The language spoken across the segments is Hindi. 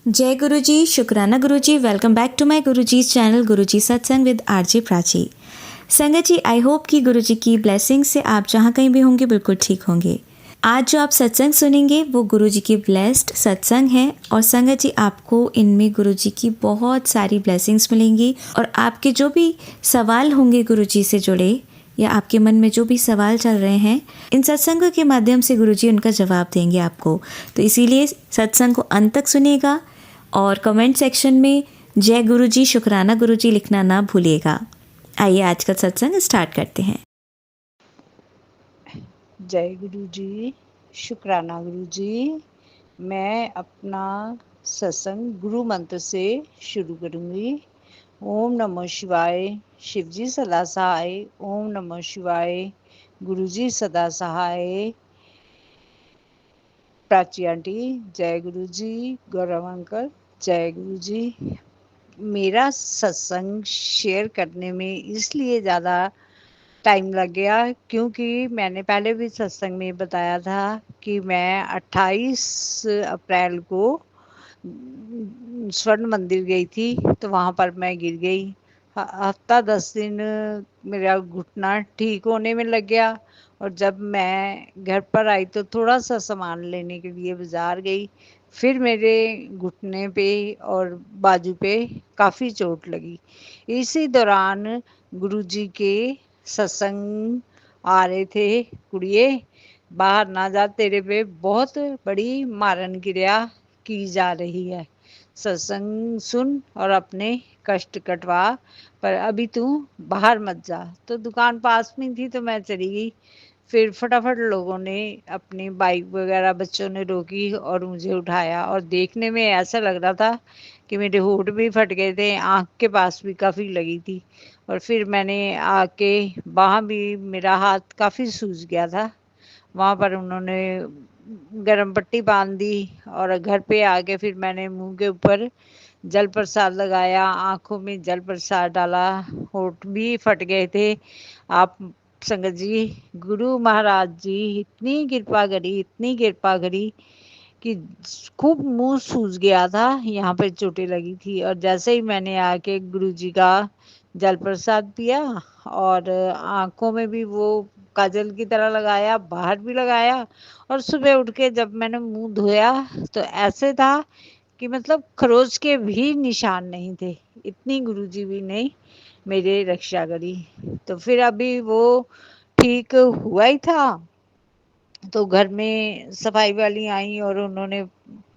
जय गुरु जी, शुक्राना गुरु जी। Welcome back to my Guru ji channel गुरु जी सत्संग विद आरजे प्राची। संगत जी, आई होप कि गुरु जी की ब्लेसिंग से आप जहाँ कहीं भी होंगे बिल्कुल ठीक होंगे। आज जो आप सत्संग सुनेंगे वो गुरु जी की ब्लेस्ड सत्संग है और संगत जी आपको इनमें गुरु जी की बहुत सारी ब्लेसिंग्स मिलेंगी और आपके जो भी सवाल होंगे गुरु जी से जुड़े या आपके मन में जो भी सवाल चल रहे हैं, इन सत्संगों के माध्यम से गुरुजी उनका जवाब देंगे आपको। तो इसीलिए सत्संग को अंत तक सुनिएगा और कमेंट सेक्शन में जय गुरुजी, शुक्राना गुरुजी लिखना ना भूलिएगा। आइए आज का सत्संग स्टार्ट करते हैं। जय गुरु जी, शुक्राना गुरु जी। मैं अपना सत्संग गुरु मंत्र से शुरू करूंगी। ओम नमः शिवाय, शिव जी सदा सहाय। ओम नमः शिवाय, गुरु जी सदा सहाय। प्राची आंटी जय गुरु जी, गौरव अंकल जय गुरु जी। मेरा सत्संग शेयर करने में इसलिए ज़्यादा टाइम लग गया क्योंकि मैंने पहले भी सत्संग में बताया था कि मैं 28 अप्रैल को स्वर्ण मंदिर गई थी, तो वहाँ पर मैं गिर गई। हफ्ता 10 दिन मेरा घुटना ठीक होने में लग गया और जब मैं घर पर आई तो थोड़ा सा सामान लेने के लिए बाज़ार गई, फिर मेरे घुटने पे और बाजू पे काफ़ी चोट लगी। इसी दौरान गुरुजी के सत्संग आ रहे थे, कुड़िए बाहर ना जा, तेरे पे बहुत बड़ी मारन क्रिया की जा रही है, सत्संग सुन और अपने कष्ट कटवा, पर अभी तू बाहर मत जा। तो दुकान पास में थी तो मैं चली गई। फिर फटाफट लोगों ने अपनी बाइक वगैरह बच्चों ने रोकी और मुझे उठाया और देखने में ऐसा लग रहा था कि मेरे होंठ भी फट गए थे, आँख के पास भी काफ़ी लगी थी। और फिर मैंने आके वहाँ भी मेरा हाथ काफ़ी सूज गया था, वहाँ पर उन्होंने गरम पट्टी बांध दी और घर पे आके फिर मैंने मुंह के ऊपर जल प्रसाद लगाया, आँखों में जल प्रसाद डाला, होंठ भी फट गए थे। आप संगत जी, गुरु महाराज जी इतनी कृपा करी, इतनी कृपा करी कि खूब मुंह सूज गया था, यहाँ पे चोटें लगी थी। और जैसे ही मैंने आके गुरु जी का जल प्रसाद पिया और आँखों में भी वो काजल की तरह लगाया, बाहर भी लगाया, और सुबह उठ के जब मैंने मुंह धोया तो ऐसे था कि मतलब खरोच के भी निशान नहीं थे। इतनी गुरुजी भी नहीं मेरे रक्षा करी। तो फिर अभी वो ठीक हुआ ही था तो घर में सफाई वाली आई और उन्होंने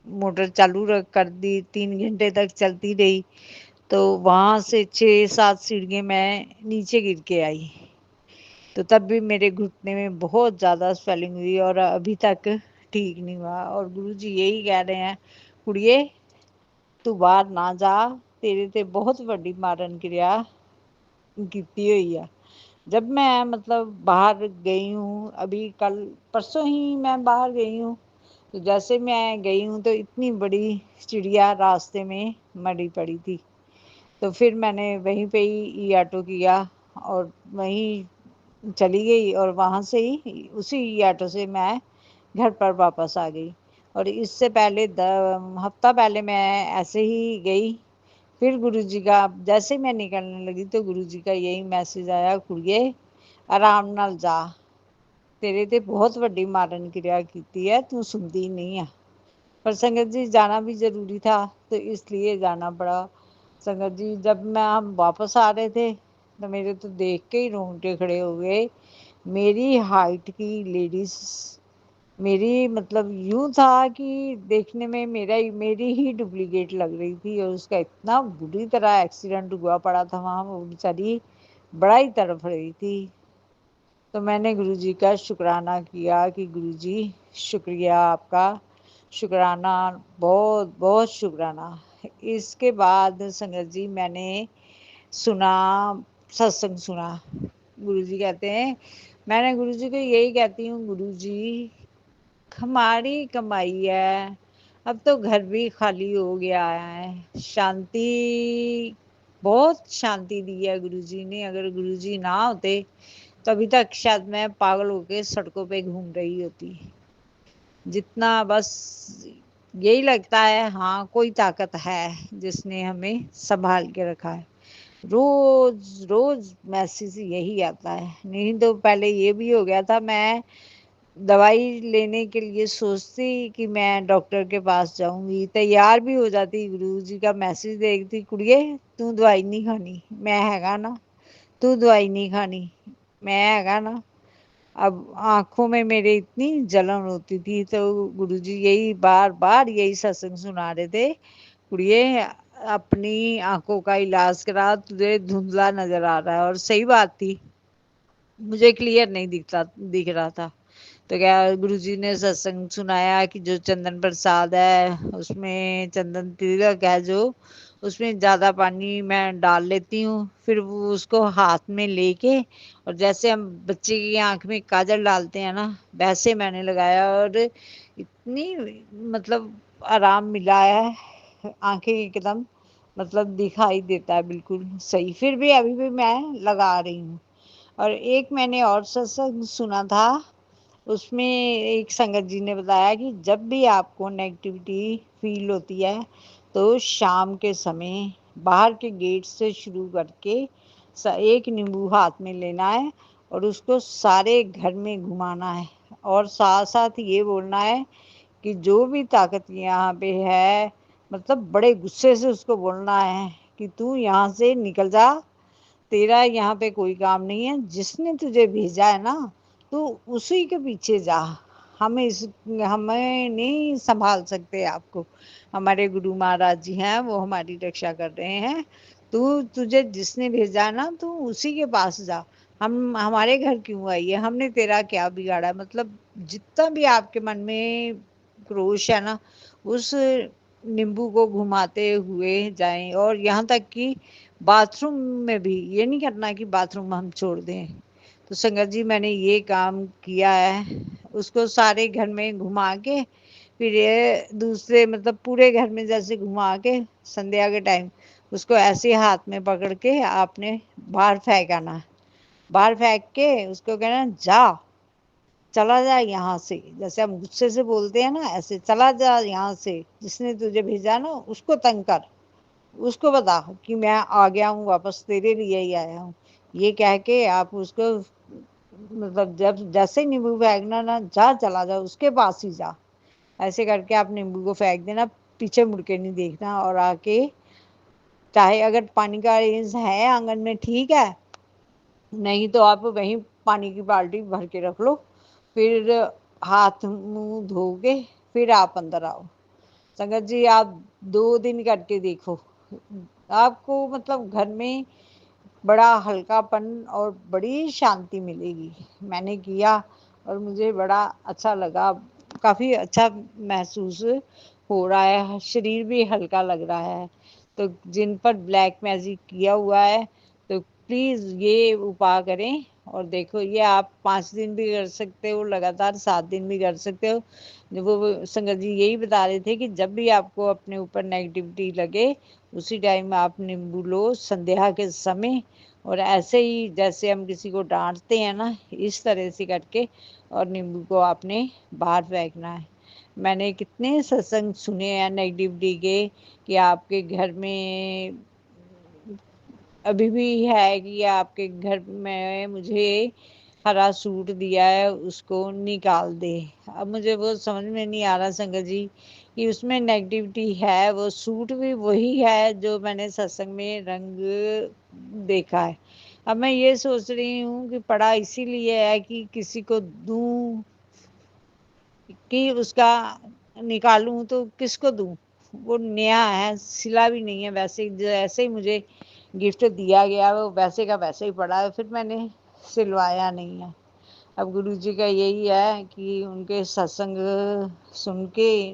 मोटर चालू कर दी, 3 घंटे तक चलती रही। तो वहाँ से 6-7 सीढ़ियाँ मैं नीचे गिर के आई, तो तब भी मेरे घुटने में बहुत ज़्यादा स्वेलिंग हुई और अभी तक ठीक नहीं हुआ। और गुरुजी यही कह रहे हैं, कुड़िए तू बाहर ना जा, तेरे ते बहुत बड़ी मारन क्रिया कीती हुई है। जब मैं मतलब बाहर गई हूँ, अभी कल परसों ही मैं बाहर गई हूँ, तो जैसे मैं गई हूँ तो इतनी बड़ी चिड़िया रास्ते में मरी पड़ी थी। तो फिर मैंने वहीं पे ही ई ऑटो किया और वहीं चली गई और वहाँ से ही उसी ई ऑटो से मैं घर पर वापस आ गई। और इससे पहले हफ्ता पहले मैं ऐसे ही गई, फिर गुरुजी का जैसे मैं निकलने लगी तो गुरुजी का यही मैसेज आया, कुड़िए आराम नाल जा, तेरे ते बहुत वड्डी मारन क्रिया कीती है, तू सुनती नहीं है। पर संगत जी जाना भी ज़रूरी था तो इसलिए जाना पड़ा। संगत जी जब मैं हम वापस आ रहे थे तो मेरे तो देख के ही रोंगटे खड़े हो गए। मेरी हाइट की लेडीज़, मेरी मतलब यूँ था कि देखने में मेरी ही डुप्लीकेट लग रही थी और उसका इतना बुरी तरह एक्सीडेंट हुआ पड़ा था वहाँ, वो बेचारी बड़ा ही तड़प रही थी। तो मैंने गुरुजी का शुक्राना किया कि गुरुजी शुक्रिया आपका, शुक्राना, बहुत बहुत शुक्राना। इसके बाद संगत जी मैंने सुना, सत्संग सुना। गुरुजी कहते हैं, मैंने गुरुजी को यही कहती हूँ, गुरुजी हमारी कमाई है, अब तो घर भी खाली हो गया है, शांति, बहुत शांति दी है गुरुजी ने। अगर गुरुजी ना होते तो अभी तक शायद मैं पागल होके सड़कों पे घूम रही होती। जितना बस यही लगता है हाँ कोई ताकत है जिसने हमें संभाल के रखा है। रोज रोज मैसेज यही आता है। नहीं तो पहले ये भी हो गया था, मैं दवाई लेने के लिए सोचती कि मैं डॉक्टर के पास जाऊंगी, तैयार भी हो जाती, गुरुजी का मैसेज देखती, कुड़िए तू दवाई नहीं खानी, मैं हैगा ना, तू दवाई नहीं खानी, मैं हैगा ना। अब आंखों में मेरे इतनी जलन होती थी, तो गुरुजी यही बार बार यही सत्संग सुना रहे थे, कुड़िए अपनी आंखों का इलाज करा, तुझे धुंधला नजर आ रहा है। और सही बात थी, मुझे क्लियर नहीं दिख रहा था। तो क्या गुरुजी ने सत्संग सुनाया कि जो चंदन प्रसाद है उसमें चंदन तिलक है जो, उसमें ज्यादा पानी मैं डाल लेती हूँ, फिर वो उसको हाथ में लेके, और जैसे हम बच्चे की आंख में काजल डालते हैं ना, वैसे मैंने लगाया, और इतनी मतलब आराम मिला है, आंखें एकदम मतलब दिखाई देता है बिल्कुल सही। फिर भी अभी भी मैं लगा रही हूँ। और एक मैंने और सत्संग सुना था, उसमें एक संगत जी ने बताया कि जब भी आपको नेगेटिविटी फील होती है तो शाम के समय बाहर के गेट से शुरू करके एक नींबू हाथ में लेना है और उसको सारे घर में घुमाना है, और साथ साथ ये बोलना है कि जो भी ताकत यहाँ पे है, मतलब बड़े गुस्से से उसको बोलना है कि तू यहाँ से निकल जा, तेरा यहाँ पे कोई काम नहीं है, जिसने तुझे भेजा है ना तू उसी के पीछे जा, हमें नहीं संभाल सकते आपको, हमारे गुरु महाराज जी हैं वो हमारी रक्षा कर रहे हैं, तुझे जिसने भेजा है ना तू उसी के पास जा, हम हमारे घर क्यों आई है, हमने तेरा क्या बिगाड़ा। मतलब जितना भी आपके मन में क्रोश है ना, उस नींबू को घुमाते हुए जाएं, और यहाँ तक कि बाथरूम में भी ये नहीं करना कि बाथरूम हम छोड़ दें। तो संगत जी मैंने ये काम किया है, उसको सारे घर में घुमा के, फिर ये दूसरे मतलब पूरे घर में जैसे घुमा के संध्या के टाइम उसको ऐसे हाथ में पकड़ के आपने बाहर फेंक आना, बाहर फेंक के उसको कहना जा, चला जा यहाँ से, जैसे हम गुस्से से बोलते हैं ना, ऐसे चला जा यहाँ से, जिसने तुझे भेजा ना उसको तंग कर, उसको बता कि मैं आ गया हूँ वापस, तेरे लिए ही आया हूँ। ये कह के आप उसको मतलब जब जैसे नींबू फेंकना ना, जा चला जा उसके पास ही जा, ऐसे करके आप नींबू को फेंक देना, पीछे मुड़ के नहीं देखना, और आके चाहे अगर पानी का अरेंज है आंगन में ठीक है, नहीं तो आप वहीं पानी की बाल्टी भर के रख लो, फिर हाथ मुंह धो के फिर आप अंदर आओ। संगत जी आप 2 दिन करके देखो, आपको मतलब घर में बड़ा हल्कापन और बड़ी शांति मिलेगी। मैंने किया और मुझे बड़ा अच्छा लगा, काफ़ी अच्छा महसूस हो रहा है, शरीर भी हल्का लग रहा है। तो जिन पर ब्लैक मैजिक किया हुआ है तो प्लीज़ ये उपाय करें, और देखो ये आप 5 दिन भी कर सकते हो, लगातार 7 दिन भी कर सकते हो। वो संगत जी यही बता रहे थे कि जब भी आपको अपने ऊपर नेगेटिविटी लगे उसी टाइम आप नींबू लो संध्या के समय, और ऐसे ही जैसे हम किसी को डांटते हैं ना, इस तरह से करके और नींबू को आपने बाहर फेंकना है। मैंने कितने सत्संग सुने हैं नेगेटिविटी के कि आपके घर में अभी भी है कि आपके घर में मुझे हरा सूट दिया है उसको निकाल दे। अब मुझे वो समझ में नहीं आ रहा संगत जी कि उसमें नेगेटिविटी है, वो सूट भी वही है जो मैंने सत्संग में रंग देखा है। अब मैं ये सोच रही हूँ कि पढ़ा इसीलिए है कि किसी को दूं, कि उसका निकालूं तो किसको दूं, वो नया है, सिला भी नहीं है, वैसे जैसे ही मुझे गिफ्ट दिया गया वो वैसे का वैसे ही पड़ा है, फिर मैंने सिलवाया नहीं है। अब गुरुजी का यही है कि उनके सत्संग सुन के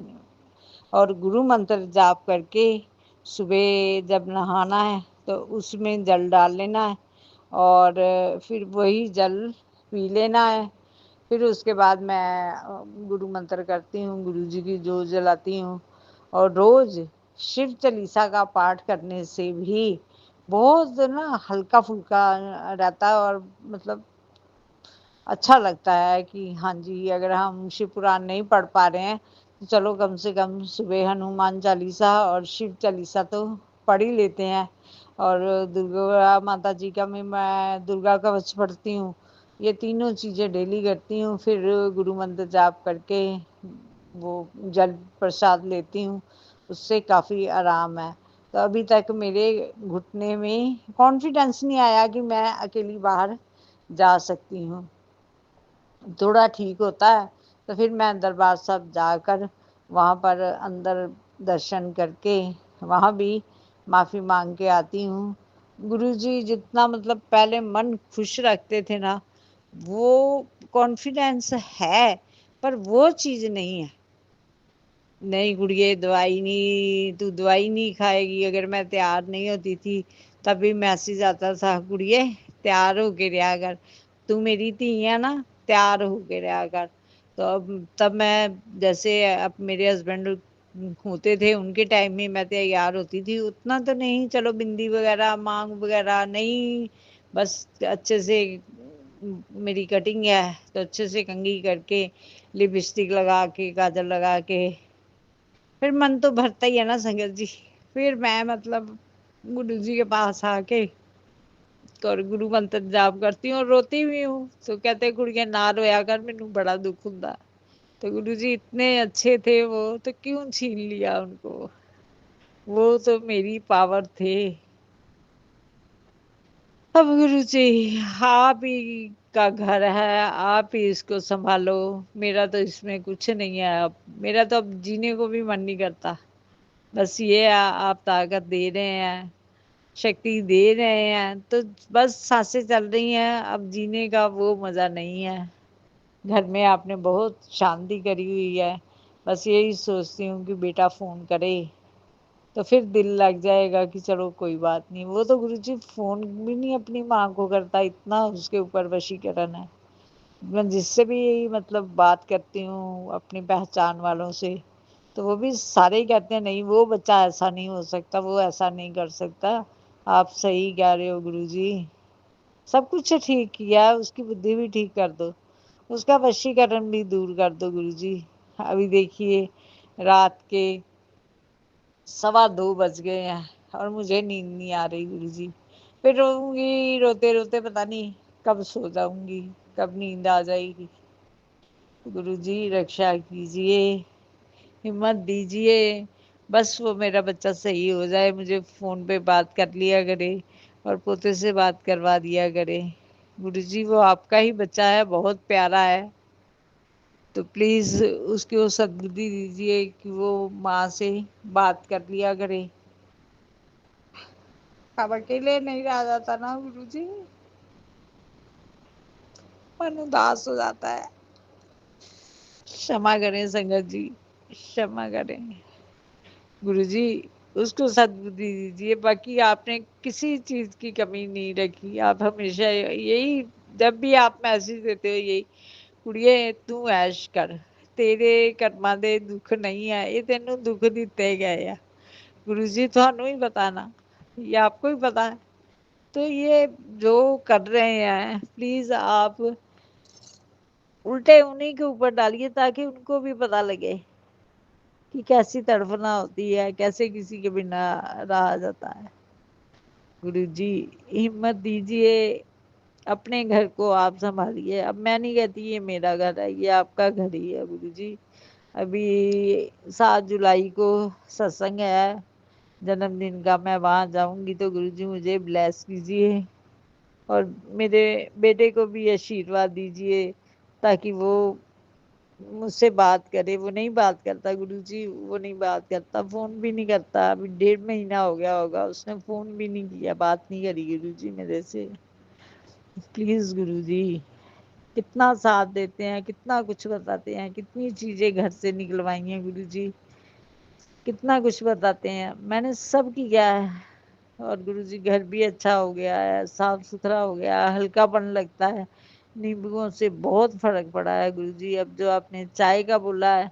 और गुरु मंत्र जाप करके सुबह जब नहाना है तो उसमें जल डाल लेना है, और फिर वही जल पी लेना है। फिर उसके बाद मैं गुरु मंत्र करती हूँ, गुरु जी की जोत जलाती हूँ, और रोज शिव चालीसा का पाठ करने से भी बहुत ना हल्का फुल्का रहता है, और मतलब अच्छा लगता है कि हाँ जी, अगर हम शिव पुराण नहीं पढ़ पा रहे हैं तो चलो कम से कम सुबह हनुमान चालीसा और शिव चालीसा तो पढ़ ही लेते हैं। और दुर्गा माता जी का मैं दुर्गा कवच पढ़ती हूँ। ये तीनों चीज़ें डेली करती हूँ। फिर गुरु मंत्र जाप करके वो जल प्रसाद लेती हूँ, उससे काफ़ी आराम है। तो अभी तक मेरे घुटने में कॉन्फिडेंस नहीं आया कि मैं अकेली बाहर जा सकती हूँ। थोड़ा ठीक होता है तो फिर मैं दरबार साहब जाकर वहाँ पर अंदर दर्शन करके वहाँ भी माफ़ी मांग के आती हूँ। गुरुजी जितना मतलब पहले मन खुश रखते थे ना, वो कॉन्फिडेंस है, पर वो चीज़ नहीं है। नहीं गुड़िये दवाई नहीं, तू दवाई नहीं खाएगी। अगर मैं तैयार नहीं होती थी तभी मैसेज आता था, गुड़िये तैयार होके रहा कर, तू मेरी धी है ना, तैयार होके रहा कर। तो अब तब मैं जैसे अब मेरे हस्बैंड होते थे उनके टाइम में मैं तैयार होती थी, उतना तो नहीं, चलो बिंदी वगैरह मांग वगैरह नहीं, बस अच्छे से मेरी कटिंग है तो अच्छे से कंघी करके लिपस्टिक लगा के काजल लगा के फिर मन तो भरता ही है ना संगत जी। फिर मैं मतलब गुरु जी के पास आके और गुरु मंत्र जाप करती हूँ और रोती भी हूँ। तो कहते कुड़िया ना रोया कर, मैनू बड़ा दुख हुंदा। तो गुरु जी इतने अच्छे थे वो, तो क्यों छीन लिया उनको, वो तो मेरी पावर थे। अब गुरु जी आप ही का घर है, आप ही इसको संभालो, मेरा तो इसमें कुछ नहीं है। अब मेरा तो अब जीने को भी मन नहीं करता। बस ये आप ताकत दे रहे हैं, शक्ति दे रहे हैं, तो बस सांसें चल रही हैं, अब जीने का वो मज़ा नहीं है। घर में आपने बहुत शांति करी हुई है। बस यही सोचती हूँ कि बेटा फ़ोन करे तो फिर दिल लग जाएगा कि चलो कोई बात नहीं। वो तो गुरुजी फ़ोन भी नहीं अपनी माँ को करता, इतना उसके ऊपर वशीकरण है। मैं जिससे भी मतलब बात करती हूँ अपनी पहचान वालों से, तो वो भी सारे ही कहते हैं नहीं वो बच्चा ऐसा नहीं हो सकता, वो ऐसा नहीं कर सकता। आप सही कह रहे हो गुरुजी, सब कुछ ठीक किया है, उसकी बुद्धि भी ठीक कर दो, उसका वशीकरण भी दूर कर दो गुरुजी। अभी देखिए रात के 2:15 बज गए हैं और मुझे नींद नहीं आ रही गुरुजी। फिर रोऊँगी, रोते-रोते पता नहीं कब सो जाऊँगी, कब नींद आ जाएगी। गुरुजी रक्षा कीजिए, हिम्मत दीजिए, बस वो मेरा बच्चा सही हो जाए, मुझे फ़ोन पे बात कर लिया करे और पोते से बात करवा दिया करे। गुरुजी वो आपका ही बच्चा है, बहुत प्यारा है, तो प्लीज़ उसको सद्बुद्धि दीजिए कि वो माँ से बात कर लिया करे। अब अकेले नहीं रहा जाता ना गुरुजी, मन उदास हो जाता है। क्षमा करें संगत जी, क्षमा करें। गुरुजी उसको सद्बुद्धि दीजिए, बाकी आपने किसी चीज़ की कमी नहीं रखी। आप हमेशा यही, जब भी आप मैसेज देते हो यही, कुड़िए तू ऐश कर, तेरे कर्मां दे दुख नहीं है, ये तेनू दुख दिते गए आ। गुरुजी थानू ही पता ना, ये आपको ही पता है। तो ये जो कर रहे हैं प्लीज़ आप उल्टे उन्हीं के ऊपर डालिए ताकि उनको भी पता लगे कि कैसी तड़फना होती है, कैसे किसी के बिना रहा जाता है। गुरुजी हिम्मत दीजिए, अपने घर को आप सँभालिए। अब मैं नहीं कहती ये मेरा घर है, ये आपका घर ही है गुरुजी। अभी 7 जुलाई को सत्संग है जन्मदिन का, मैं वहाँ जाऊँगी, तो गुरुजी मुझे ब्लेस कीजिए और मेरे बेटे को भी आशीर्वाद दीजिए ताकि वो मुझसे बात करे। वो नहीं बात करता गुरुजी, वो नहीं बात करता, फ़ोन भी नहीं करता। अभी 1.5 महीना हो गया होगा, उसने फ़ोन भी नहीं किया, बात नहीं करी गुरुजी मेरे से। प्लीज़ गुरुजी, कितना साथ देते हैं, कितना कुछ बताते हैं, कितनी चीज़ें घर से निकलवाई हैं गुरुजी, कितना कुछ बताते हैं। मैंने सब किया है और गुरुजी घर भी अच्छा हो गया है, साफ-सुथरा हो गया है, हल्कापन लगता है। नींबुओं से बहुत फ़र्क पड़ा है गुरुजी। अब जो आपने चाय का बोला है,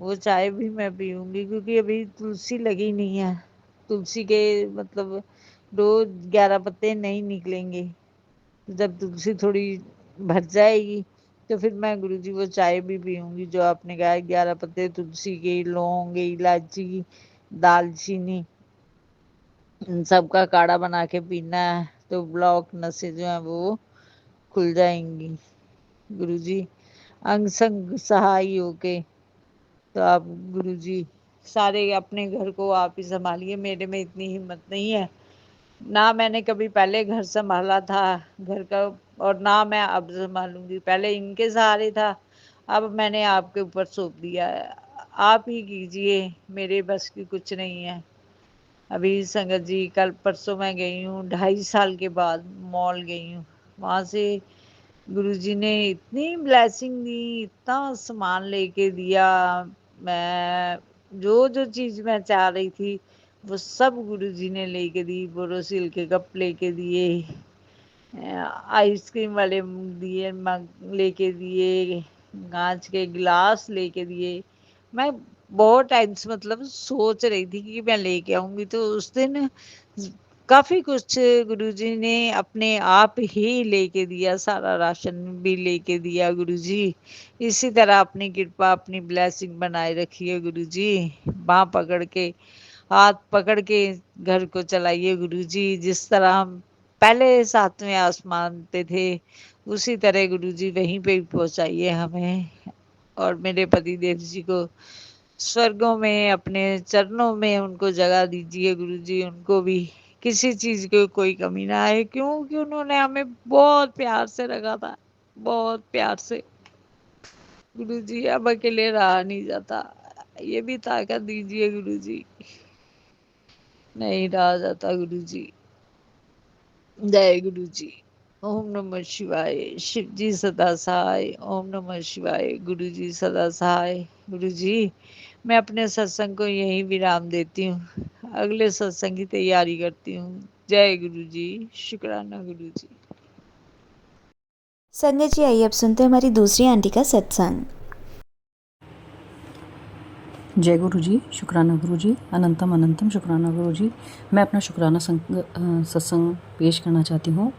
वो चाय भी मैं पीऊँगी क्योंकि अभी तुलसी लगी नहीं है। तुलसी के मतलब रोज़ 11 पत्ते नहीं निकलेंगे। जब तुलसी थोड़ी भर जाएगी तो फिर मैं गुरुजी वो चाय भी पीऊंगी जो आपने कहा 11 पत्ते तुलसी के, लौंग, इलायची, दालचीनी, इन सब का काढ़ा बना के पीना है तो ब्लॉक नसें जो है वो खुल जाएंगी। गुरुजी अंग संग सहाय होके तो आप गुरुजी सारे अपने घर को आप ही संभालिए। मेरे में इतनी हिम्मत नहीं है, ना मैंने कभी पहले घर संभाला था घर का, और ना मैं अब संभालूंगी। पहले इनके सहारे था, अब मैंने आपके ऊपर सौंप दिया है। आप ही कीजिए, मेरे बस की कुछ नहीं है। अभी संगत जी कल परसों मैं गई हूँ, 2.5 साल के बाद मॉल गई हूँ। वहां से गुरुजी ने इतनी ब्लेसिंग दी, इतना सामान लेके दिया। मैं जो जो चीज मैं चाह रही थी वो सब गुरुजी ने लेके दी। बोरोसिल के कप लेके दिए, आइसक्रीम वाले दिए, मग लेके दिए, कांच के गिलास लेके दिए। मैं बहुत टाइम से मतलब सोच रही थी कि मैं लेके आऊंगी, तो उस दिन काफी कुछ गुरुजी ने अपने आप ही लेके दिया। सारा राशन भी लेके दिया गुरुजी। इसी तरह अपनी कृपा, अपनी ब्लेसिंग बनाए रखिए गुरुजी। बाँह पकड़ के, हाथ पकड़ के घर को चलाइए गुरुजी। जिस तरह हम पहले सातवें आसमान पे थे उसी तरह गुरुजी वहीं पे ही पहुंचाइए हमें। और मेरे पति देव जी को स्वर्गों में, अपने चरणों में उनको जगह दीजिए गुरुजी। उनको भी किसी चीज की कोई कमी ना आए, क्योंकि उन्होंने हमें बहुत प्यार से रखा था, बहुत प्यार से। गुरुजी अब अकेले रहा नहीं जाता, ये भी ताकत दीजिए गुरुजी। नहीं रहा जाता गुरुजी। जय गुरुजी। ओम नमः शिवाय। शिव जी सदा सहाय। ओम नमः शिवाय। गुरु जी सदा सहाय। गुरु जी मैं अपने सत्संग को यहीं विराम देती हूँ, अगले सत्संग की तैयारी करती हूँ। जय गुरु जी। शुक्राना गुरु जी। संगत जी आइए अब सुनते हैं हमारी दूसरी आंटी का सत्संग। जय गुरु जी। शुक्राना गुरु जी। अनंतम अनंतम शुक्राना गुरु जी। मैं अपना शुक्राना सत्संग पेश करना चाहती हूँ।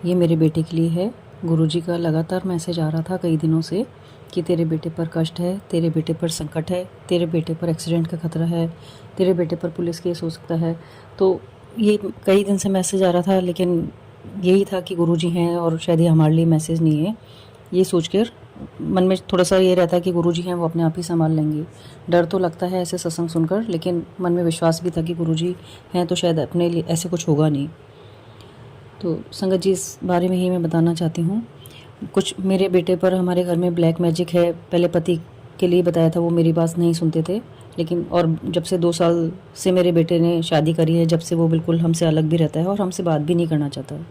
ये मेरे बेटे के लिए है। गुरु जी का लगातार मैसेज आ रहा था कई दिनों से कि तेरे बेटे पर कष्ट है, तेरे बेटे पर संकट है, तेरे बेटे पर एक्सीडेंट का खतरा है, तेरे बेटे पर पुलिस केस हो सकता है। तो ये कई दिन से मैसेज आ रहा था, लेकिन यही था कि गुरु जी हैं और शायद ये हमारे लिए मैसेज नहीं है। ये सोचकर मन में थोड़ा सा ये रहता है कि गुरुजी हैं, वो अपने आप ही संभाल लेंगे। डर तो लगता है ऐसे सत्संग सुनकर, लेकिन मन में विश्वास भी था कि गुरुजी हैं तो शायद अपने लिए ऐसे कुछ होगा नहीं। तो संगत जी इस बारे में ही मैं बताना चाहती हूँ। कुछ मेरे बेटे पर हमारे घर में ब्लैक मैजिक है। पहले पति के लिए बताया था, वो मेरी बात नहीं सुनते थे, लेकिन और जब से 2 साल से मेरे बेटे ने शादी करी है, जब से वो बिल्कुल हमसे अलग भी रहता है और हमसे बात भी नहीं करना चाहता है।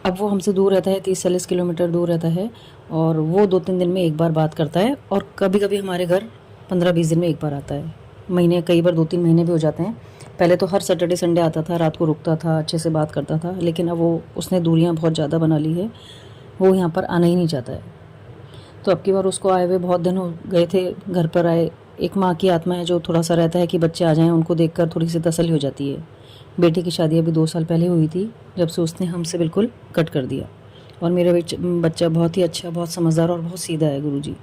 अब वो हमसे दूर रहता है, 30-40 किलोमीटर दूर रहता है, और वो 2-3 दिन में एक बार बात करता है, और कभी कभी हमारे घर 15-20 दिन में एक बार आता है। महीने, कई बार 2-3 महीने भी हो जाते हैं। पहले तो हर सैटरडे संडे आता था, रात को रुकता था, अच्छे से बात करता था, लेकिन अब वो उसने दूरियां बहुत ज़्यादा बना ली है, वो यहाँ पर आना ही नहीं चाहता है। तो अब की बार उसको आए हुए बहुत दिन हो गए थे, घर पर आए। एक माँ की आत्मा है जो थोड़ा सा रहता है कि बच्चे आ जाएं, उनको देखकर थोड़ी सी तसल्ली हो जाती है। बेटी की शादी अभी 2 साल पहले हुई थी, जब से उसने हमसे बिल्कुल कट कर दिया। और मेरा बच्चा बहुत ही अच्छा, बहुत समझदार और बहुत सीधा है गुरुजी।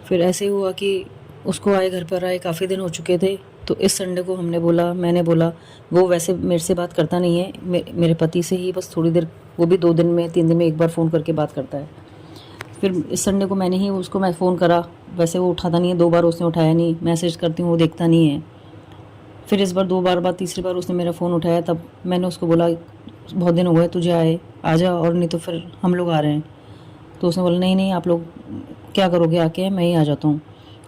फिर ऐसे हुआ कि उसको आए, घर पर आए, काफ़ी दिन हो चुके थे। तो इस संडे को मैंने बोला, वो वैसे मेरे से बात करता नहीं है, मेरे पति से ही बस थोड़ी देर, वो भी 2 दिन में 3 दिन में एक बार फ़ोन करके बात करता है। फिर इस संडे को मैंने ही उसको मैं फ़ोन करा, वैसे वो उठाता नहीं है, 2 बार उसने उठाया नहीं, मैसेज करती हूँ वो देखता नहीं है। फिर इस बार 2 बार बाद तीसरी बार उसने मेरा फ़ोन उठाया, तब मैंने उसको बोला बहुत दिन हो गए तुझे आए, आ जा, और नहीं तो फिर हम लोग आ रहे हैं। तो उसने बोला नहीं आप लोग क्या करोगे आके, मैं ही आ जाता हूँ।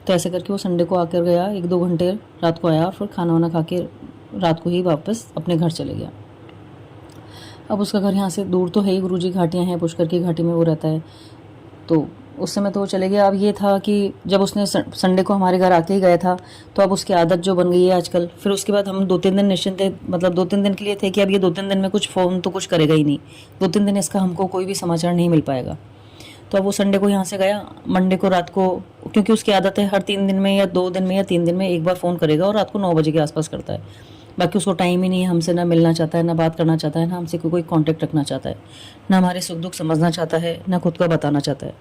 तो ऐसे करके वो संडे को आकर गया, 1-2 घंटे रात को आया, और फिर खाना वाना खा के रात को ही वापस अपने घर चले गया। अब उसका घर यहाँ से दूर तो है ही, गुरुजी घाटियाँ हैं, पुष्कर की घाटी में वो रहता है। तो उस समय तो वो चले गया। अब ये था कि जब उसने संडे को हमारे घर आके ही गया था, तो अब उसकी आदत जो बन गई है आजकल। फिर उसके बाद हम 2-3 दिन निश्चिंत थे, मतलब 2-3 दिन के लिए थे कि अब ये 2-3 दिन में कुछ फ़ोन तो कुछ करेगा ही नहीं, 2-3 दिन इसका हमको कोई भी समाचार नहीं मिल पाएगा। तो अब वो संडे को यहाँ से गया, मंडे को रात को, क्योंकि उसकी आदत है हर 3 दिन में या 2 दिन में या 3 दिन में एक बार फ़ोन करेगा और रात को 9 बजे के आसपास करता है। बाकी उसको टाइम ही नहीं है, हमसे ना मिलना चाहता है, ना बात करना चाहता है, ना हमसे कोई कांटेक्ट रखना चाहता है, ना हमारे सुख दुख समझना चाहता है, ना खुद का बताना चाहता है।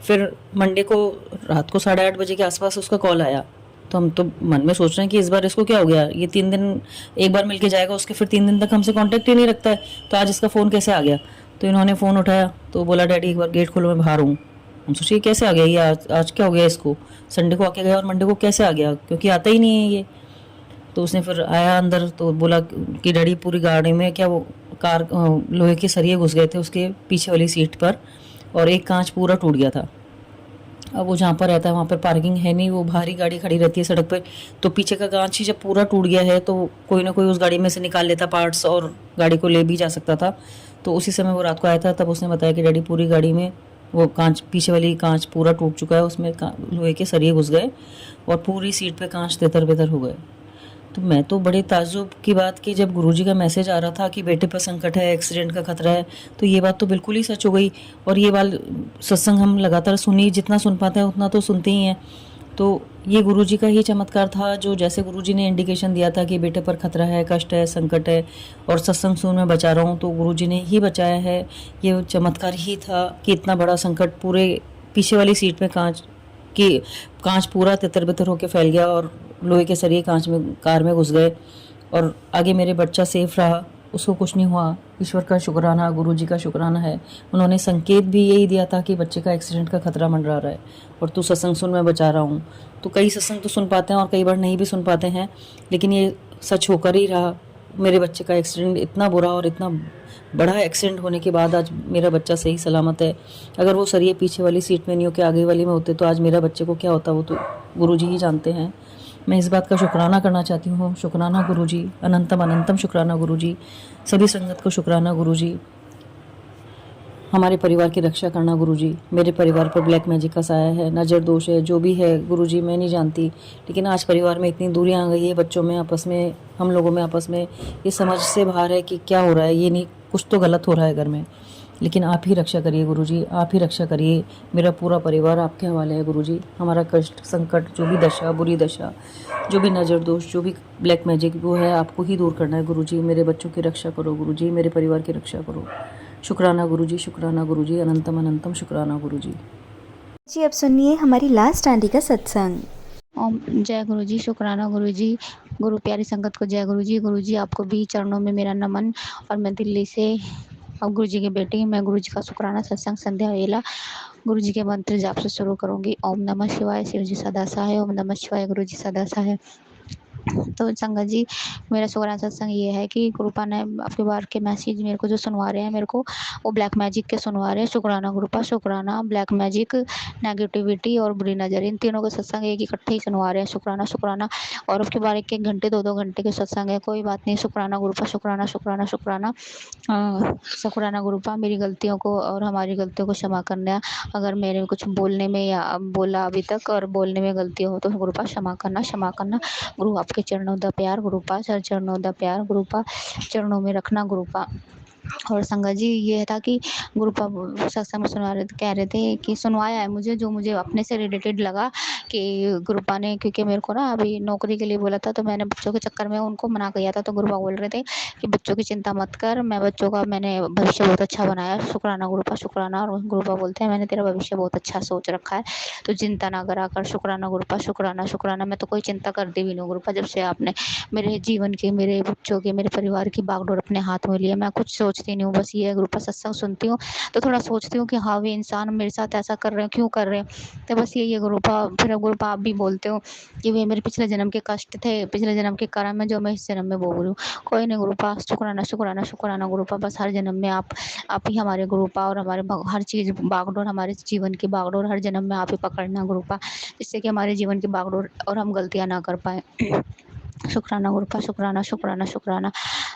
फिर मंडे को रात को 8:30 बजे के आसपास उसका कॉल आया। तो हम तो मन में सोच रहे हैं कि इस बार इसको क्या हो गया, ये 3 दिन एक बार मिल के जाएगा, उसके फिर 3 दिन तक हमसे कांटेक्ट ही नहीं रखता है, तो आज इसका फ़ोन कैसे आ गया। तो इन्होंने फ़ोन उठाया तो बोला डैडी एक बार गेट खोलो, मैं बाहर हूँ। हम सोचे ये कैसे आ गया, ये आज क्या हो गया इसको, संडे को आके गया और मंडे को कैसे आ गया, क्योंकि आता ही नहीं है ये। तो उसने फिर आया अंदर तो बोला कि डैडी पूरी गाड़ी में क्या वो कार लोहे के सरिये घुस गए थे उसके पीछे वाली सीट पर, और एक कांच पूरा टूट गया था। अब वो जहाँ पर रहता है वहाँ पर पार्किंग है नहीं, वो भारी गाड़ी खड़ी रहती है सड़क पर, तो पीछे का कांच ही जब पूरा टूट गया है तो कोई ना कोई उस गाड़ी में से निकाल लेता पार्ट्स और गाड़ी को ले भी जा सकता था। तो उसी समय वो रात को आया था, तब उसने बताया कि डैडी पूरी गाड़ी में वो कांच, पीछे वाली कांच पूरा टूट चुका है, उसमें लोहे के सरिये घुस गए और पूरी सीट पे कांच तितर बितर हो गए। तो मैं तो बड़े ताज्जुब की बात की जब गुरुजी का मैसेज आ रहा था कि बेटे पर संकट है, एक्सीडेंट का खतरा है, तो ये बात तो बिल्कुल ही सच हो गई। और ये बात सत्संग हम लगातार सुनी, जितना सुन पाते हैं उतना तो सुनते ही हैं। तो ये गुरुजी का ही चमत्कार था, जो जैसे गुरुजी ने इंडिकेशन दिया था कि बेटे पर खतरा है, कष्ट है, संकट है और सत्संग सुन मैं बचा रहा हूँ, तो गुरुजी ने ही बचाया है। ये चमत्कार ही था कि इतना बड़ा संकट पूरे पीछे वाली सीट में कांच पूरा तितर बितर होकर फैल गया और लोहे के सरिये कांच में कार में घुस गए और आगे मेरे बच्चा सेफ रहा, उसको कुछ नहीं हुआ। ईश्वर का शुक्राना, गुरुजी का शुक्राना है। उन्होंने संकेत भी यही दिया था कि बच्चे का एक्सीडेंट का खतरा मंडरा रहा है और तू सत्संग सुन मैं बचा रहा हूँ। तो कई सत्संग तो सुन पाते हैं और कई बार नहीं भी सुन पाते हैं, लेकिन ये सच होकर ही रहा। मेरे बच्चे का एक्सीडेंट इतना बुरा और इतना बड़ा एक्सीडेंट होने के बाद आज मेरा बच्चा सही सलामत है। अगर वो सरिये पीछे वाली सीट में नहीं हो के आगे वाली में होते तो आज मेरा बच्चे को क्या होता, वो तो गुरुजी ही जानते हैं। मैं इस बात का शुक्राना करना चाहती हूँ। शुक्राना गुरुजी, अनंतम अनंतम शुक्राना गुरुजी, सभी संगत को शुक्राना गुरुजी। हमारे परिवार की रक्षा करना गुरुजी। मेरे परिवार पर ब्लैक मैजिक का साया है, नज़र दोष है, जो भी है गुरुजी मैं नहीं जानती, लेकिन आज परिवार में इतनी दूरियां आ गई है, बच्चों में आपस में, हम लोगों में आपस में, ये समझ से बाहर है कि क्या हो रहा है। ये नहीं, कुछ तो गलत हो रहा है घर में, लेकिन आप ही रक्षा करिए गुरुजी, आप ही रक्षा करिए। मेरा पूरा परिवार आपके हवाले है गुरुजी। हमारा कष्ट, संकट, जो भी दशा, बुरी दशा, जो भी नज़र दोष, जो भी ब्लैक मैजिक, वो है आपको ही दूर करना है गुरुजी। मेरे बच्चों की रक्षा करो गुरुजी, मेरे परिवार की रक्षा करो। शुक्राना गुरुजी, शुक्राना गुरुजी, अनंतम अनंतम शुक्राना गुरुजी। जी अब सुनिए हमारी लास्ट आंटी का सत्संग। ओम जय गुरु जी, शुक्राना गुरु जी, गुरु प्यारी संगत को जय गुरु जी। गुरु जी आपको भी चरणों में मेरा नमन। और मैं दिल्ली से अब गुरु जी की बेटी, मैं गुरु जी का शुक्राना सत्संग संध्या वेला गुरु जी के मंत्र जाप से शुरू करूंगी। ओम नमः शिवाय, शिव जी सदा सहाय। ओम नमः शिवाय, गुरु जी सदा सहाय। तो संगत जी, मेरा शुक्राना सत्संग ये है कि कृपा ने आपके बार के मैसेज मेरे को जो सुनवा रहे हैं, मेरे को वो ब्लैक मैजिक के सुनवा रहे हैं। शुक्राना कृपा, शुक्राना ब्लैक मैजिक, नेगेटिविटी और बुरी नज़र, इन तीनों के सत्संग एक इकट्ठे ही सुनवा रहे हैं। शुक्राना शुक्राना। और उसके बाद 1-1 घंटे 2-2 घंटे के सत्संग है, कोई बात नहीं। शुक्राना गुरुपा, शुक्राना शुक्राना शुक्राना। शुक्राना गुरुपा, मेरी गलतियों को और हमारी गलतियों को क्षमा करना। अगर मेरे कुछ बोलने में या बोला अभी तक और बोलने में गलती हो तो गुरुपा क्षमा करना, क्षमा करना। गुरु आपके चरणों दा प्यार, गुरुपा चरणों दा प्यार, गुरुपा चरणों में रखना गुरुपा। और संगत जी ये था कि गुरुपा सत्संग में सुना रहे कह रहे थे कि सुनवाया है मुझे, जो मुझे अपने से रिलेटेड लगा कि गुरुपा ने, क्योंकि मेरे को ना अभी नौकरी के लिए बोला था, तो मैंने बच्चों के चक्कर में उनको मना किया था। तो गुरुपा बोल रहे थे कि बच्चों की चिंता मत कर, मैं बच्चों का, मैंने भविष्य बहुत अच्छा बनाया। शुक्राना गुरुपा, शुक्राना। और गुरुपा बोलते हैं मैंने तेरा भविष्य बहुत अच्छा सोच रखा है, तो चिंता ना करा कर। शुक्राना गुरुपा, शुक्राना शुक्राना। मैं तो कोई चिंता करती भी नहीं गुरुपा, जब से आपने मेरे जीवन की, मेरे बच्चों की, मेरे परिवार की बागडोर अपने हाथ में लिया, मैं कुछ सोचती नहीं हूँ। बस ये है गुरुपा, सत्संग सुनती हूँ तो थोड़ा सोचती हूँ कि हाँ वे इंसान मेरे साथ ऐसा कर रहे हैं, क्यों कर रहे हैं। तो बस यही है गुरुपा। फिर गुरुपा आप भी बोलते हो कि वे मेरे पिछले जन्म के कष्ट थे, पिछले जन्म के कर्म है, जो मैं इस जन्म में भोग रही हूँ। कोई नहीं गुरुपा, शुक्राना शुक्राना शुक्राना गुरुपा। बस हर जन्म में आप ही हमारे गुरुपा, और हमारे हर चीज़ बागडोर, हमारे जीवन की बागडोर हर जन्म में आप ही पकड़ना गुरुपा, जिससे कि हमारे जीवन की बागडोर और हम गलतियाँ ना कर पाए। शुक्राना गुरुपा, शुक्राना शुक्राना शुक्राना।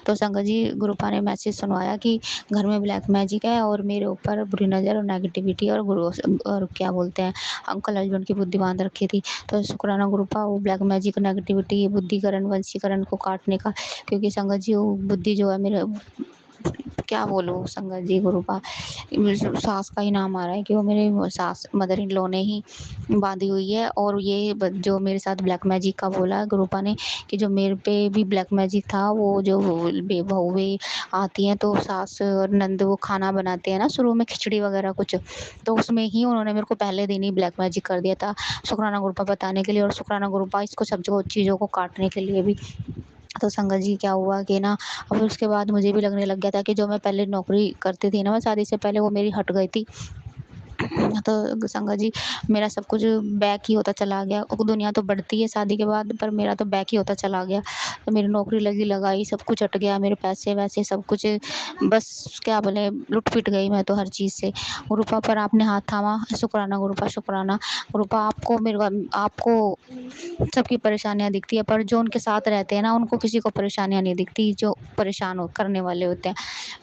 तो संगत जी, गुरुपा ने मैसेज सुनवाया कि घर में ब्लैक मैजिक है और मेरे ऊपर बुरी नज़र और नेगेटिविटी और गुरु और क्या बोलते हैं, अंकल हस्बैंड की बुद्धि बांध रखी थी। तो शुक्राना गुरुपा, वो ब्लैक मैजिक, नेगेटिविटी, बुद्धिकरण, वंशीकरण को काटने का, क्योंकि संगत जी वो बुद्धि जो है मेरे क्या बोलूँ संगत जी गुरुपा, मेरी सास का ही नाम आ रहा है कि वो मेरे सास मदर इन लॉ ने ही बाँधी हुई है। और ये जो मेरे साथ ब्लैक मैजिक का बोला गुरुपा ने कि जो मेरे पे भी ब्लैक मैजिक था, वो जो बहुएँ आती हैं तो सास और नंद वो खाना बनाते हैं ना शुरू में खिचड़ी वगैरह कुछ, तो उसमें ही उन्होंने मेरे को पहले दिन ही ब्लैक मैजिक कर दिया था शुक्राना गुरुपा बताने के लिए, और शुक्राना गुरुपा इसको सब जो चीज़ों को काटने के लिए भी। तो संगत जी क्या हुआ कि ना, अब उसके बाद मुझे भी लगने लग गया था कि जो मैं पहले नौकरी करती थी ना, मैं शादी से पहले, वो मेरी हट गई थी। तो संगत जी मेरा सब कुछ बैक ही होता चला गया। दुनिया तो बढ़ती है शादी के बाद, पर मेरा तो बैक ही होता चला गया। तो मेरी नौकरी लगी लगाई सब कुछ हट गया, मेरे पैसे वैसे सब कुछ, बस क्या बोले, लुट-पिट गई मैं तो हर चीज़ से। गुरुपा पर आपने हाथ थामा, शुक्राना गुरुपा शुक्राना। गुरुपा आपको आपको सबकी परेशानियाँ दिखती है, पर जो उनके साथ रहते हैं ना, उनको किसी को परेशानियाँ नहीं दिखती, जो परेशान हो करने वाले होते हैं।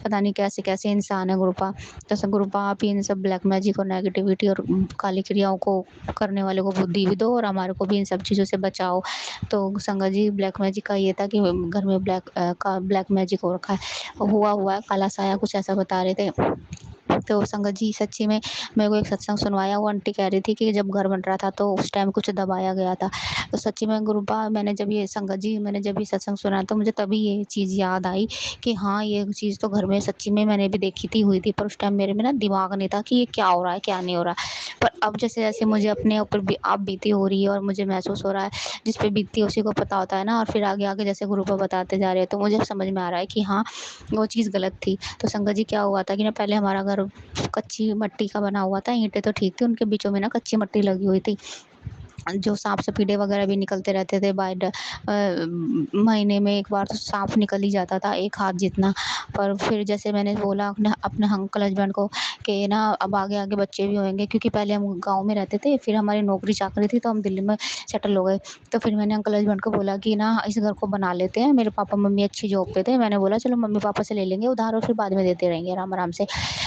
पता नहीं कैसे-कैसे इंसान है गुरुपा। जैसे गुरुपा आप ही इन सब ब्लैक मैजिक और नेगेटिविटी और काली क्रियाओं को करने वाले को बुद्धि भी दो, और हमारे को भी इन सब चीज़ों से बचाओ। तो संगत जी ब्लैक मैजिक का ये था कि घर में ब्लैक मैजिक हो रखा है, हुआ है, काला साया कुछ ऐसा बता रहे थे। तो संगत जी सच्ची में मेरे को एक सत्संग सुनवाया, वो आंटी कह रही थी कि जब घर बन रहा था तो उस टाइम कुछ दबाया गया था। तो सच्ची में गुरुपा मैंने जब ये सत्संग सुना तो मुझे तभी ये चीज़ याद आई कि हाँ, ये चीज़ तो घर में सच्ची में मैंने भी देखी थी, हुई थी, पर उस टाइम मेरे में ना दिमाग नहीं था कि ये क्या हो रहा है, क्या नहीं हो रहा है। पर अब जैसे-जैसे मुझे अपने ऊपर आप बीती हो रही है और मुझे महसूस हो रहा है, जिस पे बीतती है उसी को पता होता है ना, और फिर आगे-आगे जैसे गुरुपा बताते जा रहे हैं तो मुझे समझ में आ रहा है कि हाँ, वो चीज़ गलत थी। तो संगत जी क्या हुआ था कि ना, पहले हमारा घर कच्ची मट्टी का बना हुआ था, ईंटें तो ठीक थी, उनके बीचों में ना कच्ची मट्टी लगी हुई थी। जो साँप-सपीड़े वगैरह भी निकलते रहते थे महीने में 1 बार तो साँप निकल ही जाता था, 1 हाथ जितना। पर फिर जैसे मैंने बोला अपने अपने अंकल हस्बैंड को कि ना अब आगे-आगे बच्चे भी होंगे, क्योंकि पहले हम गाँव में रहते थे, फिर हमारी नौकरी-चाकरी थी तो हम दिल्ली में सेटल हो गए। तो फिर मैंने अंकल हस्बैंड को बोला कि ना इस घर को बना लेते हैं, मेरे पापा-मम्मी अच्छी जॉब पे थे। मैंने बोला चलो मम्मी-पापा से ले लेंगे उधार और फिर बाद में देते रहेंगे आराम-आराम से।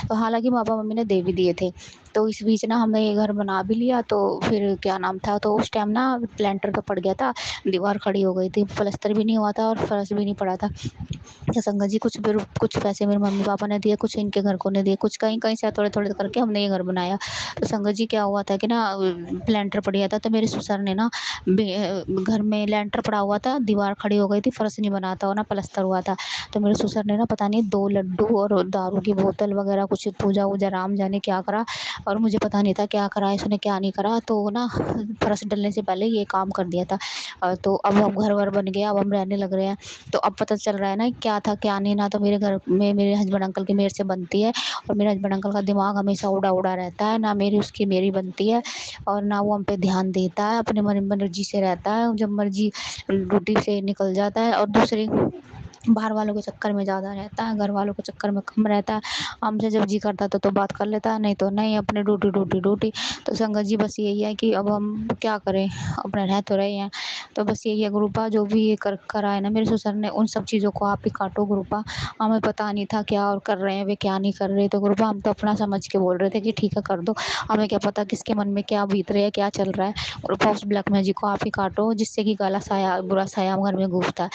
तो हालाँकि पापा-मम्मी ने दे भी दिए थे। तो इस बीच ना हमने ये घर बना भी लिया, तो फिर क्या नाम था, तो उस टाइम ना लेंटर का पड़ गया था, दीवार खड़ी हो गई थी, प्लास्टर भी नहीं हुआ था और फर्श भी नहीं पड़ा था। तो संगत जी कुछ पैसे मेरे मम्मी-पापा ने दिए, कुछ इनके घर को ने दिए, कुछ कहीं-कहीं से थोड़े-थोड़े करके हमने ये घर बनाया। तो संगत जी क्या हुआ था कि ना लेंटर पड़ गया था, तो मेरे ससुर ने ना घर में लेंटर पड़ा हुआ था, दीवार खड़ी हो गई थी, फर्श नहीं बना था और ना प्लास्टर हुआ था। तो मेरे ससुर ने ना पता नहीं 2 लड्डू और दारू की बोतल वगैरह कुछ पूजा-वूजा राम जाने क्या करा, और मुझे पता नहीं था क्या करा है इसने क्या नहीं करा, तो ना फर्श डलने से पहले ये काम कर दिया था। तो अब हम घर-वर बन गया, अब हम रहने लग रहे हैं। तो अब पता चल रहा है ना क्या था क्या नहीं, ना तो मेरे घर में मेरे हस्बैंड अंकल की मेरे से बनती है, और मेरे हस्बैंड अंकल का दिमाग हमेशा उड़ा-उड़ा रहता है, ना मेरी बनती है, और ना वो हम पे ध्यान देता है, अपने मन मर्ज़ी से रहता है, जब मर्ज़ी ड्यूटी से निकल जाता है, और दूसरी बाहर वालों के चक्कर में ज़्यादा रहता है, घर वालों के चक्कर में कम रहता है। हमसे जब जी करता है तो बात कर लेता है, नहीं तो नहीं, अपने ड्यूटी, ड्यूटी, ड्यूटी। तो संगत जी बस यही है कि अब हम क्या करें, अपना रह तो रहे हैं। तो बस यही है गुरुपा, जो भी ये करा है ना मेरे ससुर ने, उन सब चीज़ों को आप ही काटो गुरुपा। हमें पता नहीं था क्या और कर रहे हैं वे क्या नहीं कर रहे, तो गुरुपा हम तो अपना समझ के बोल रहे थे कि ठीक है कर दो। हमें क्या पता किसके मन में क्या बीत रहा है, क्या चल रहा है। गुरुपा उस ब्लैक मैजिक को आप ही काटो, जिससे कि काला साया, बुरा साया घर में घूमता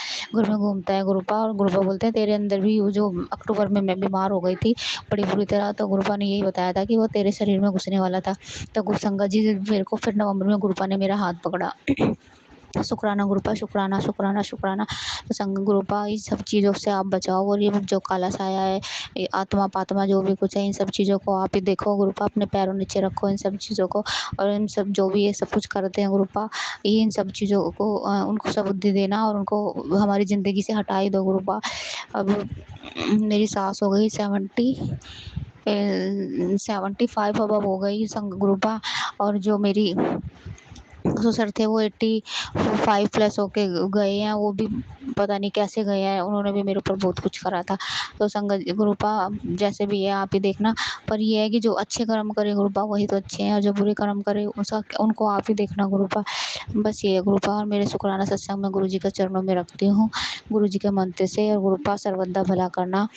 है गुरुपा। और गुरुपा बोलते हैं तेरे अंदर भी वो जो अक्टूबर में मैं बीमार हो गई थी बड़ी बुरी तरह, तो गुरुपा ने यही बताया था कि वो तेरे शरीर में घुसने वाला था। तो संगत जी मेरे को फिर नवंबर में गुरुपा ने मेरा हाथ पकड़ा। शुक्राना गुरुपा शुक्राना शुक्राना शुक्राना। तो संग गुरुपा इन सब चीज़ों से आप बचाओ, और ये जो काला साया है, ये आत्मा पात्मा जो भी कुछ है, इन सब चीज़ों को आप ही देखो गुरुपा, अपने पैरों नीचे रखो इन सब चीज़ों को, और इन सब जो भी ये सब कुछ करते हैं गुरुपा, ये इन सब चीज़ों को उनको सबुद्धि देना और उनको हमारी ज़िंदगी से हटा ही दो गुरुपा। अब मेरी सास हो गई 75 अब हो गई संग गुरुपा, और जो मेरी ससुर थे वो 85 प्लस होके गए हैं, वो भी पता नहीं कैसे गए हैं, उन्होंने भी मेरे ऊपर बहुत कुछ करा था। तो संगत गुरुपा जैसे भी है आप ही देखना, पर ये है कि जो अच्छे कर्म करे गुरुपा वही तो अच्छे हैं, और जो बुरे कर्म करे उसका उनको आप ही देखना गुरुपा। बस ये है गुरुपा, और मेरे शुक्राना सत्संग में गुरुजी के चरणों में रखती हूँ, गुरुजी के मंत्र से। और गुरुपा सर्वदा भला करना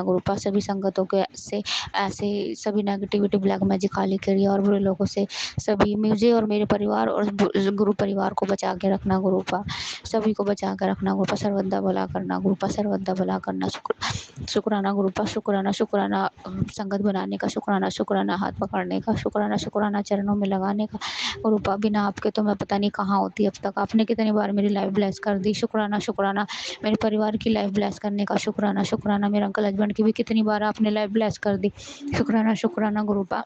गुरुपा, सभी संगतों के से ऐसे सभी नेगेटिविटी ब्लैक मैजिक काली क्रिया और बुरे लोगों से सभी मुझे और मेरे परिवार और गुरु परिवार को बचा के रखना गुरुपा। सभी को बचा कर रखना, गुरुपा सर्वदा भला करना, गुरुपा सर्वदा भला करना। शुक्राना गुरुपा, शुक्राना शुक्राना संगत बनाने का, शुक्राना शुक्राना हाथ पकड़ने का, शुक्राना शुक्राना चरणों में लगाने का। गुरुपा बिना आपके तो मैं पता नहीं कहाँ होती अब तक, आपने कितनी बार मेरी लाइफ ब्लेस कर दी। शुक्राना शुक्राना मेरे परिवार की लाइफ ब्लेस करने का, शुक्राना शुक्राना मेरे अंकल हस्बैंड की भी कितनी बार आपने लाइफ ब्लेस कर दी। शुक्राना शुक्राना गुरुपा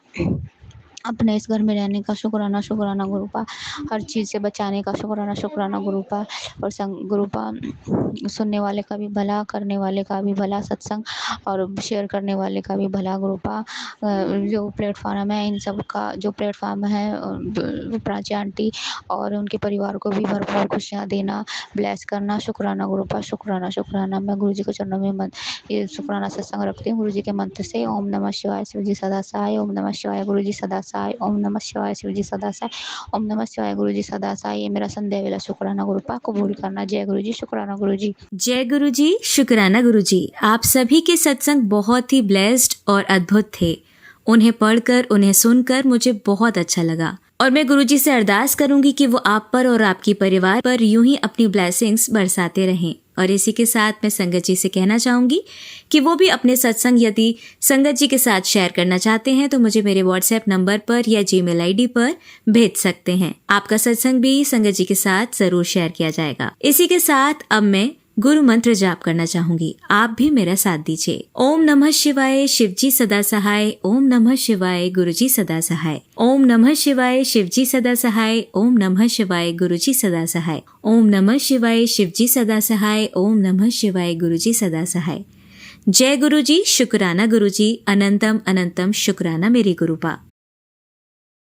अपने इस घर में रहने का, शुक्राना शुक्राना गुरुपा हर चीज़ से बचाने का, शुक्राना शुक्राना गुरुपा। और गुरुपा सुनने वाले का भी भला, करने वाले का भी भला सत्संग, और शेयर करने वाले का भी भला गुरुपा। जो प्लेटफॉर्म है इन सब का, जो प्लेटफॉर्म है प्राची आंटी और उनके परिवार को भी भरपूर खुशियाँ देना, ब्लेस करना। शुक्राना गुरुपा, शुक्राना शुक्राना। मैं गुरु जी के चरणों में ये शुक्राना सत्संग रखती हूँ गुरु जी के मंत्र से। ओम नमः शिवाय, शिव जी सदा सहाय। ओम नमः शिवाय, गुरु जी सदा सहाय। ओम नमः शिवाय, शिव जी सदा सहाय। ओम नमः शिवाय, गुरु जी सदा सहाय। ये मेरा संध्या वेला शुक्राना गुरुपा कबूल करना। जय गुरु जी, शुक्राना गुरु जी। जय गुरु जी, शुक्राना गुरु जी। आप सभी के सत्संग बहुत ही ब्लेस्ड और अद्भुत थे। उन्हें पढ़कर, उन्हें सुनकर मुझे बहुत अच्छा लगा, और मैं गुरु जी से अरदास करूंगी कि वो आप पर और आपकी परिवार पर यूं ही अपनी ब्लेसिंग्स बरसाते रहें। और इसी के साथ मैं संगत जी से कहना चाहूंगी कि वो भी अपने सत्संग यदि संगत जी के साथ शेयर करना चाहते हैं तो मुझे मेरे व्हाट्सएप नंबर पर या जीमेल आईडी पर भेज सकते हैं। आपका सत्संग भी संगत जी के साथ जरूर शेयर किया जाएगा। इसी के साथ अब मैं गुरु मंत्र जाप करना चाहूंगी, आप भी मेरा साथ दीजिए। ओम नमः शिवाय, शिव जी सदा सहाय। ओम नमः शिवाय, गुरु जी सदा सहाय। ओम नमः शिवाय, शिव जी सदा सहाय। ओम नमः शिवाय, गुरु जी सदा सहाय। ओम नमः शिवाय, शिव जी सदा सहाय। ओम नमः शिवाय, गुरु जी सदा सहाय। जय गुरु जी, शुक्राना गुरु जी। अनंतम अनंतम शुक्राना मेरे गुरुपा।